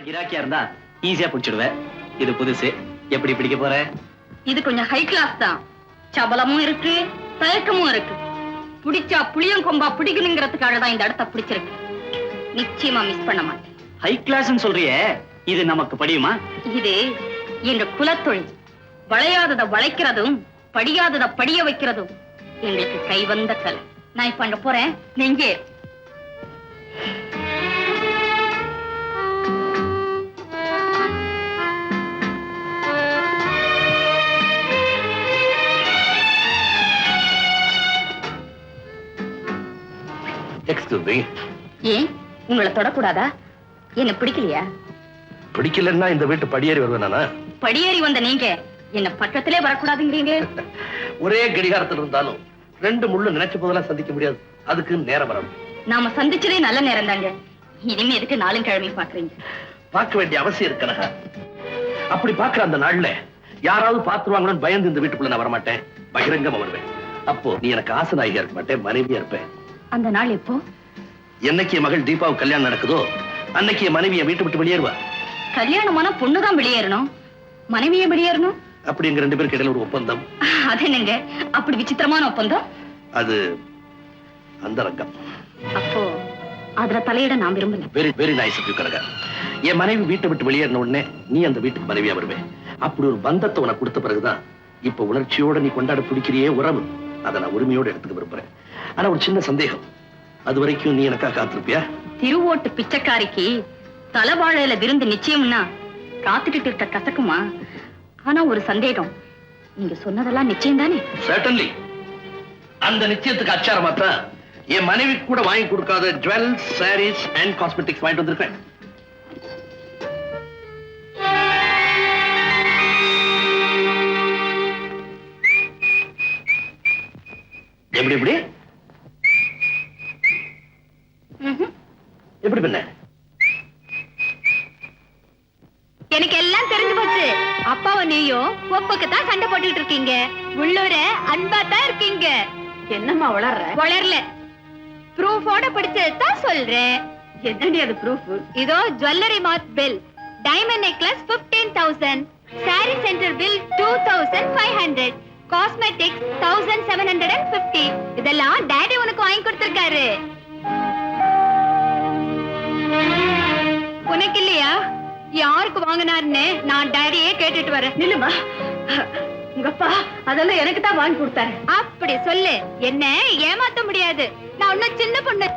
கிராக்கியா இருந்தா ஈஸியா பிடிச்சிடுவேன். இது புதுசு, எப்படி பிடிக்க போற? இது கொஞ்சம் ஹை கிளாஸ் தான். சபலமும் இருக்கு, தயக்கமும் இருக்கு. பிடிச்சா புளியம் கொம்பா பிடிக்கணுங்கிறதுக்காக தான் இந்த இடத்த பிடிச்சிருக்கு. நிச்சயமா மிஸ் பண்ண மாட்டேன். ஹை கிளாஸ்னு சொல்றியே, இது நமக்கு படியுமா? இது எங்க குலத்தொழில். வளையாதத வளைக்கிறதும் படியாதத படிய வைக்கிறதும் எங்களுக்கு கைவந்த கலை. நான் இப்ப அங்க போறேன், நெஞ்சே. ஏன் உங்களை தொடக்கூடாதா? என்ன பிடிக்கலையா? பிடிக்கலன்னா இந்த வீட்டு படியேறி வருவேனா? படியேறி வந்த நீங்க என்ன பக்கத்திலே வரக்கூடாதுங்கிறீங்க. ஒரே கடிகாரத்தில் இருந்தாலும் ரெண்டு முள்ளு நினைச்ச போதெல்லாம் சந்திக்க முடியாது. அதுக்கு நேரம் வரணும். நாம சந்திச்சதே நல்ல நேரம் தாங்க. இனிமே எதுக்கு நாளும் கிழமை பாக்குறீங்க? பார்க்க வேண்டிய அவசியம் இருக்கனக. அப்படி பாக்குற அந்த நாள்ல யாராவது பாத்துருவாங்களோன்னு பயந்து இந்த வீட்டுக்குள்ள நான் வரமாட்டேன். பகிரங்கமா வருவேன். அப்போ நீ எனக்கு ஆசநாயகியா இருக்க மாட்டேன், மனைவியா இருப்பேன். அந்த நாள் எப்போ? என்னைக்கு என் மகள் தீபாவுக்கு கல்யாணம் நடக்குதோ அன்னைக்கு என் மனைவியை வீட்டு விட்டு வெளியேறுவா. கல்யாணமான பொண்ணுதான் வெளியேறணும், மனைவியை வெளியேறணும். அப்படி எங்க ரெண்டு பேருக்கு இடையில ஒரு ஒப்பந்தம். அது என்னங்க அப்படி விசித்திரமான ஒப்பந்தம்? அது அந்த ரங்கம். அப்போ அதுல தலையிட நான் விரும்பல. Very very nice of you Kanaka. என் மனைவி வீட்டை விட்டு வெளியேறின உடனே நீ அந்த வீட்டுக்கு மனைவியா வருவே. அப்படி ஒரு பந்தத்தை உனக்கு கொடுத்த பிறகுதான் இப்ப உணர்ச்சியோட நீ கொண்டாட பிடிக்கிறியே உறவு, அதை நான் உரிமையோட எடுத்துக்க விரும்புறேன். ஆனா ஒரு சின்ன சந்தேகம், அது வரைக்கும் நீ எனக்கா காத்திருப்பியா? திருவோட்டு பிச்சைக்காரிக்கு தலைவாழையில விருந்து நிச்சயம்னா காத்துக்கிட்டு இருக்க கசக்குமா? ஆனா ஒரு சந்தேகம், நீங்க சொன்னதெல்லாம் நிச்சயம் தானே? Certainly. அந்த நிச்சயத்துக்கு அச்சாரமா தான் என் மனைவி கூட வாங்கி கொடுக்காத ஜுவல்ஸ், சாரீஸ் அண்ட் காஸ்மெட்டிக்ஸ் வாங்கிட்டு வந்திருக்கேன். எப்படி எப்படி எப்படி பண்ண? எனக்கு எல்லாம் தெரிஞ்சு போச்சு. அப்பாவும் நீயும் ஒப்புக்கு தான் சண்டை போட்டுட்டு இருக்கீங்க. உள்ளூர அன்பா தான் இருக்கீங்க. என்னம்மா வளரல? ப்ரூஃபோட படிச்சதான் சொல்றேன். என்னடி அது ப்ரூஃப்? இதோ jewellery mark bill, diamond necklace 15,000, sorry centre bill 2,500, cosmetics 1,750. இதெல்லாம் டாடி உனக்கு வாங்கி கொடுத்திருக்காரு. உனக்கு இல்லையா? யாருக்கு வாங்கினாருன்னு நான் டாடியே கேட்டுட்டு வரேன். நில்லுமா, உங்க அப்பா அதெல்லாம் எனக்கு தான் வாங்கி கொடுத்தாரு. அப்படி சொல்லு, என்ன ஏமாத்த முடியாது. நான் ஒன்னும் சின்ன பொண்ணு.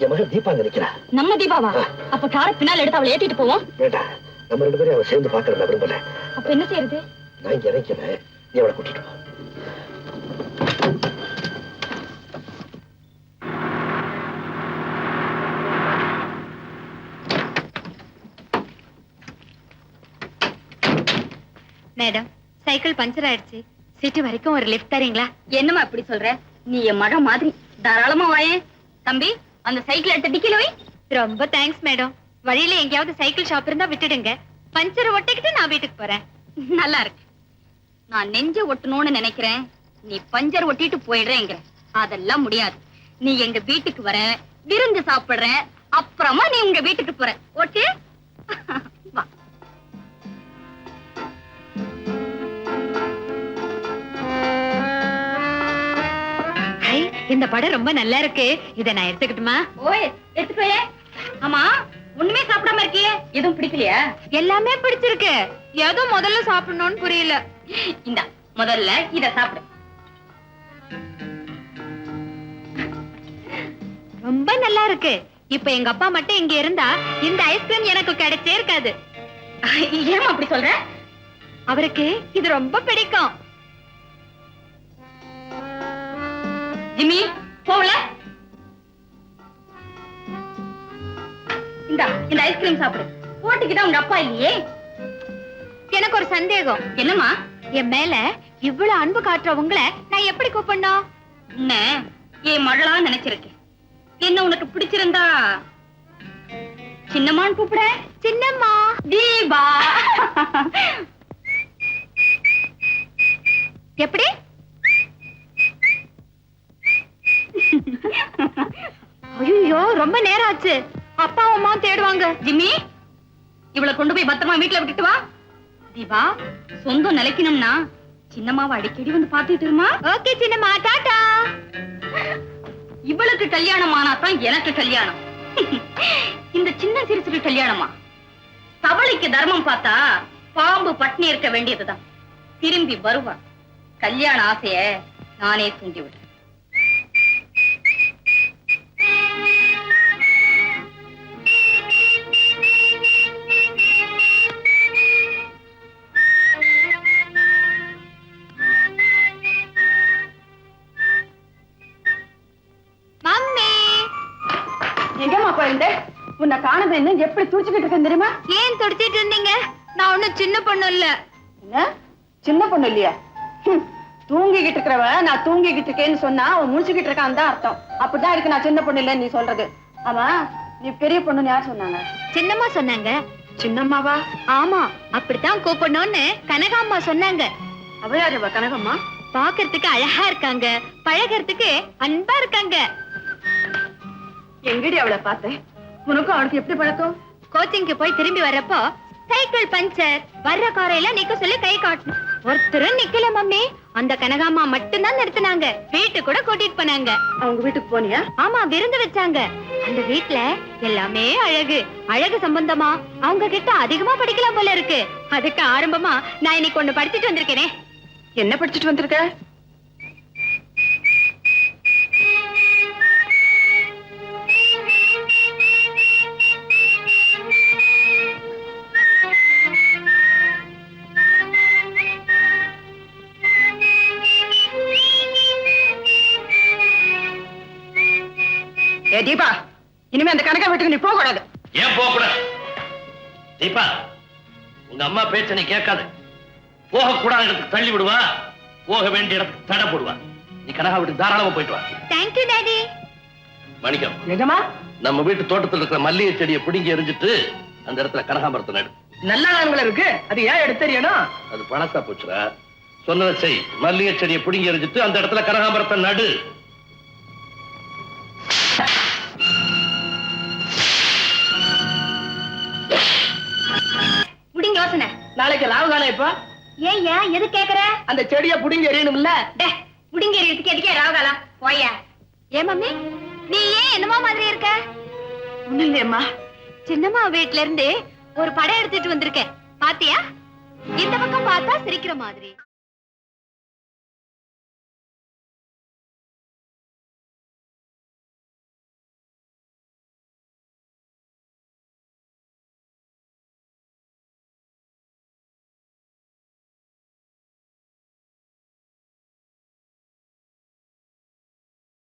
என் மகள் தீபா நினைக்கிறா. நம்ம தீபாவா? அப்ப கார பின்னால் எடுத்து அவளை ஏத்திட்டு போவோம். வேண்டாம், நம்ம ரெண்டு பேரும் அவளை சேர்ந்து பாக்குற நான் விரும்பல. அப்ப என்ன செய்யறது? நான் இங்க இறக்கிறேன், நீ அவளை கூட்டிட்டு போ. மேடம், சைக்கிள் பஞ்சர் ஆயிடுச்சு. சிட்டி வரைக்கும் ஒரு லிஃப்ட் தரீங்களா? என்னமா இப்படி சொல்ற? நீ என் மகன் மாதிரி, தாராளமா வாயே. தம்பி, அந்த சைக்கிள் எடுத்து டிக்கில வை. ரொம்ப தேங்க்ஸ் மேடம். வழியில எங்கேயாவது சைக்கிள் ஷாப் இருந்தா விட்டுடுங்க. பஞ்சர் ஒட்டிக்கிட்டு நான் வீட்டுக்கு போறேன். நல்லா இருக்கு. நான் நெஞ்ச ஒட்டணும்னு நினைக்கிறேன், நீ பஞ்சர் ஒட்டிட்டு போயிடுறேங்க. அதெல்லாம் முடியாது. நீ எங்க வீட்டுக்கு வர, விருந்து சாப்பிடுற, அப்புறமா நீ உங்க வீட்டுக்கு போற. ஓகே? வா. இந்த படம் ரொம்ப நல்லா இருக்கு. இத நான் எடுத்துக்கிட்டுமா? ஓய், எடுத்துக்கோயே. ஆமா, ஒண்ணுமே சாப்பிடாம இருக்கியே, எதுவும் பிடிக்கலையா? எல்லாமே பிடிச்சிருக்கு. ஏதோ முதல்ல சாப்பிடணும்னு புரியல. இந்த முதல்ல இத சாப்பிடு. ரொம்ப நல்லா இருக்கு. இப்ப எங்க அப்பா மட்டும் இங்க இருந்தா இந்த ஐஸ்கிரீம் எனக்கு கிடைச்சே இருக்காது. ஏன் அப்படி சொல்ற? அவருக்கு இது ரொம்ப பிடிக்கும். ஜிம்மி, போல இந்த ஐஸ்கிரீம் சாப்பிடு. போட்டுக்கிட்டா உங்க அப்பா இல்லையே. எனக்கு ஒரு சந்தேகம். என்னம்மா? என் மேல இவ்வளவு அன்பு காட்டுற உங்களை நான் எப்படி கூப்பிடணும்? என் மகளா நினைச்சிருக்கேன். என்ன உனக்கு பிடிச்சிருந்தா சின்னம்மான்னு கூப்பிட. சின்னம்மா. தீபா. எப்படி? ஐயோ, ரொம்ப நேரம் ஆச்சு. அப்பா அம்மா தேடுவாங்க. ஜிம்மி, இவளை கொண்டு போய் பத்திரமா வீட்டுல விட்டுட்டு வா. தீபா, சொந்தம் நிலைக்கணும்னா சின்னம்மாவை அடிக்கடி வந்து பாத்துட்டு இருமா. ஓகே சின்னம்மா, டாடா. இவளுக்கு கல்யாணம் ஆனாதான் எனக்கு கல்யாணம். இந்த சின்ன சிறுசுக்கு கல்யாணமா? தவளைக்கு தர்மம் பார்த்தா பாம்பு பட்னி இருக்க வேண்டியதுதான். திரும்பி வருவா. கல்யாண ஆசைய நானே தூண்டி விடுறேன். எங்கம்மா போயிருந்த? உன்னை காணது என்ன எப்படி துடிச்சுக்கிட்டு இருக்கேன் தெரியுமா? ஏன் துடிச்சிட்டு இருந்தீங்க? நான் ஒண்ணும் சின்ன பொண்ணு இல்ல. என்ன சின்ன பொண்ணு இல்லையா? தூங்கிக்கிட்டு இருக்கிறவ நான் தூங்கிக்கிட்டு இருக்கேன்னு சொன்னா அவன் முடிச்சுக்கிட்டு இருக்கான்னு தான் அர்த்தம். அப்படிதான் இருக்கு நான் சின்ன பொண்ணு இல்லன்னு நீ சொல்றது. ஆமா, நீ பெரிய பொண்ணுன்னு யார் சொன்னாங்க? சின்னம்மா சொன்னாங்க. சின்னம்மாவா? ஆமா, அப்படித்தான் கூப்பிடணும்னு கனகாம்மா சொன்னாங்க. அவ யாருவா கனகம்மா? பாக்குறதுக்கு அழகா இருக்காங்க, பழகிறதுக்கு அன்பா இருக்காங்க. எங்கடி அவளை பார்த்தேன்? உனக்கும் அவளுக்கு எப்படி பழக்கம்? கோச்சிங்க்கு போய் திரும்பி வர்றப்போ சைக்கிள் பஞ்சர், வர்ற காரையெல்லாம் நிக்க சொல்லி கை காட்டணும். ஒருத்தரும் நிக்கல மம்மி. அந்த கனகாம்மா மட்டும்தான் நிறுத்தினாங்க. வீட்டு கூட கூட்டிட்டு போனாங்க. அவங்க வீட்டுக்கு போனியா? ஆமா, விருந்து வச்சாங்க. அந்த வீட்ல எல்லாமே அழகு. அழகு சம்பந்தமா அவங்க கிட்ட அதிகமா படிக்கலாம் போல இருக்கு. அதுக்கு ஆரம்பமா நான் இன்னைக்கு ஒண்ணு படிச்சுட்டு வந்திருக்கேனே. என்ன படிச்சுட்டு வந்திருக்க? தீபா, இனிமே அந்த கணக்கை வீட்டுக்கு நீ போக கூடாது. ஏன் போக கூடாது? தீபா, உங்க அம்மா பேச்ச நீ கேட்காத. போக கூடாத இடத்துக்கு தள்ளி விடுவா, போக வேண்டிய இடத்துக்கு தடை போடுவா. நீ கனகா வீட்டுக்கு தாராளமா போயிட்டு வா. Thank you daddy. மணிக்கம், நிஜமா? நம்ம வீட்டு தோட்டத்தில் இருக்கிற மல்லிகை செடியை பிடுங்கி எரிஞ்சிட்டு அந்த இடத்துல கனகாமரத்தை நடு. நல்ல நான்களை இருக்கு, அது ஏன் எடுத்து தெரியணும்? அது பணத்தா போச்சுடா. சொன்னதை செய். மல்லிகை செடியை பிடுங்கி எரிஞ்சிட்டு அந்த இடத்துல கனகாமரத்தை நடு. முடிங்க யோசனை. நாளைக்கு ராவுகாலம் இப்ப ஏய்யா, எது கேக்குற? அந்த செடியை புடிங்கி எறியணும்ல. முடிங்க எதுக்கு எதுக்கே ராவகாலம் போயா? ஏன் மம்மி, நீ ஏன் என்னமா மாதிரி இருக்க? ஒண்ணு இல்லையம்மா, சின்னம்மா வீட்ல இருந்து ஒரு படம் எடுத்துட்டு வந்திருக்கேன். பாத்தியா? இந்த பக்கம் பார்த்தா சிரிக்கிற மாதிரி,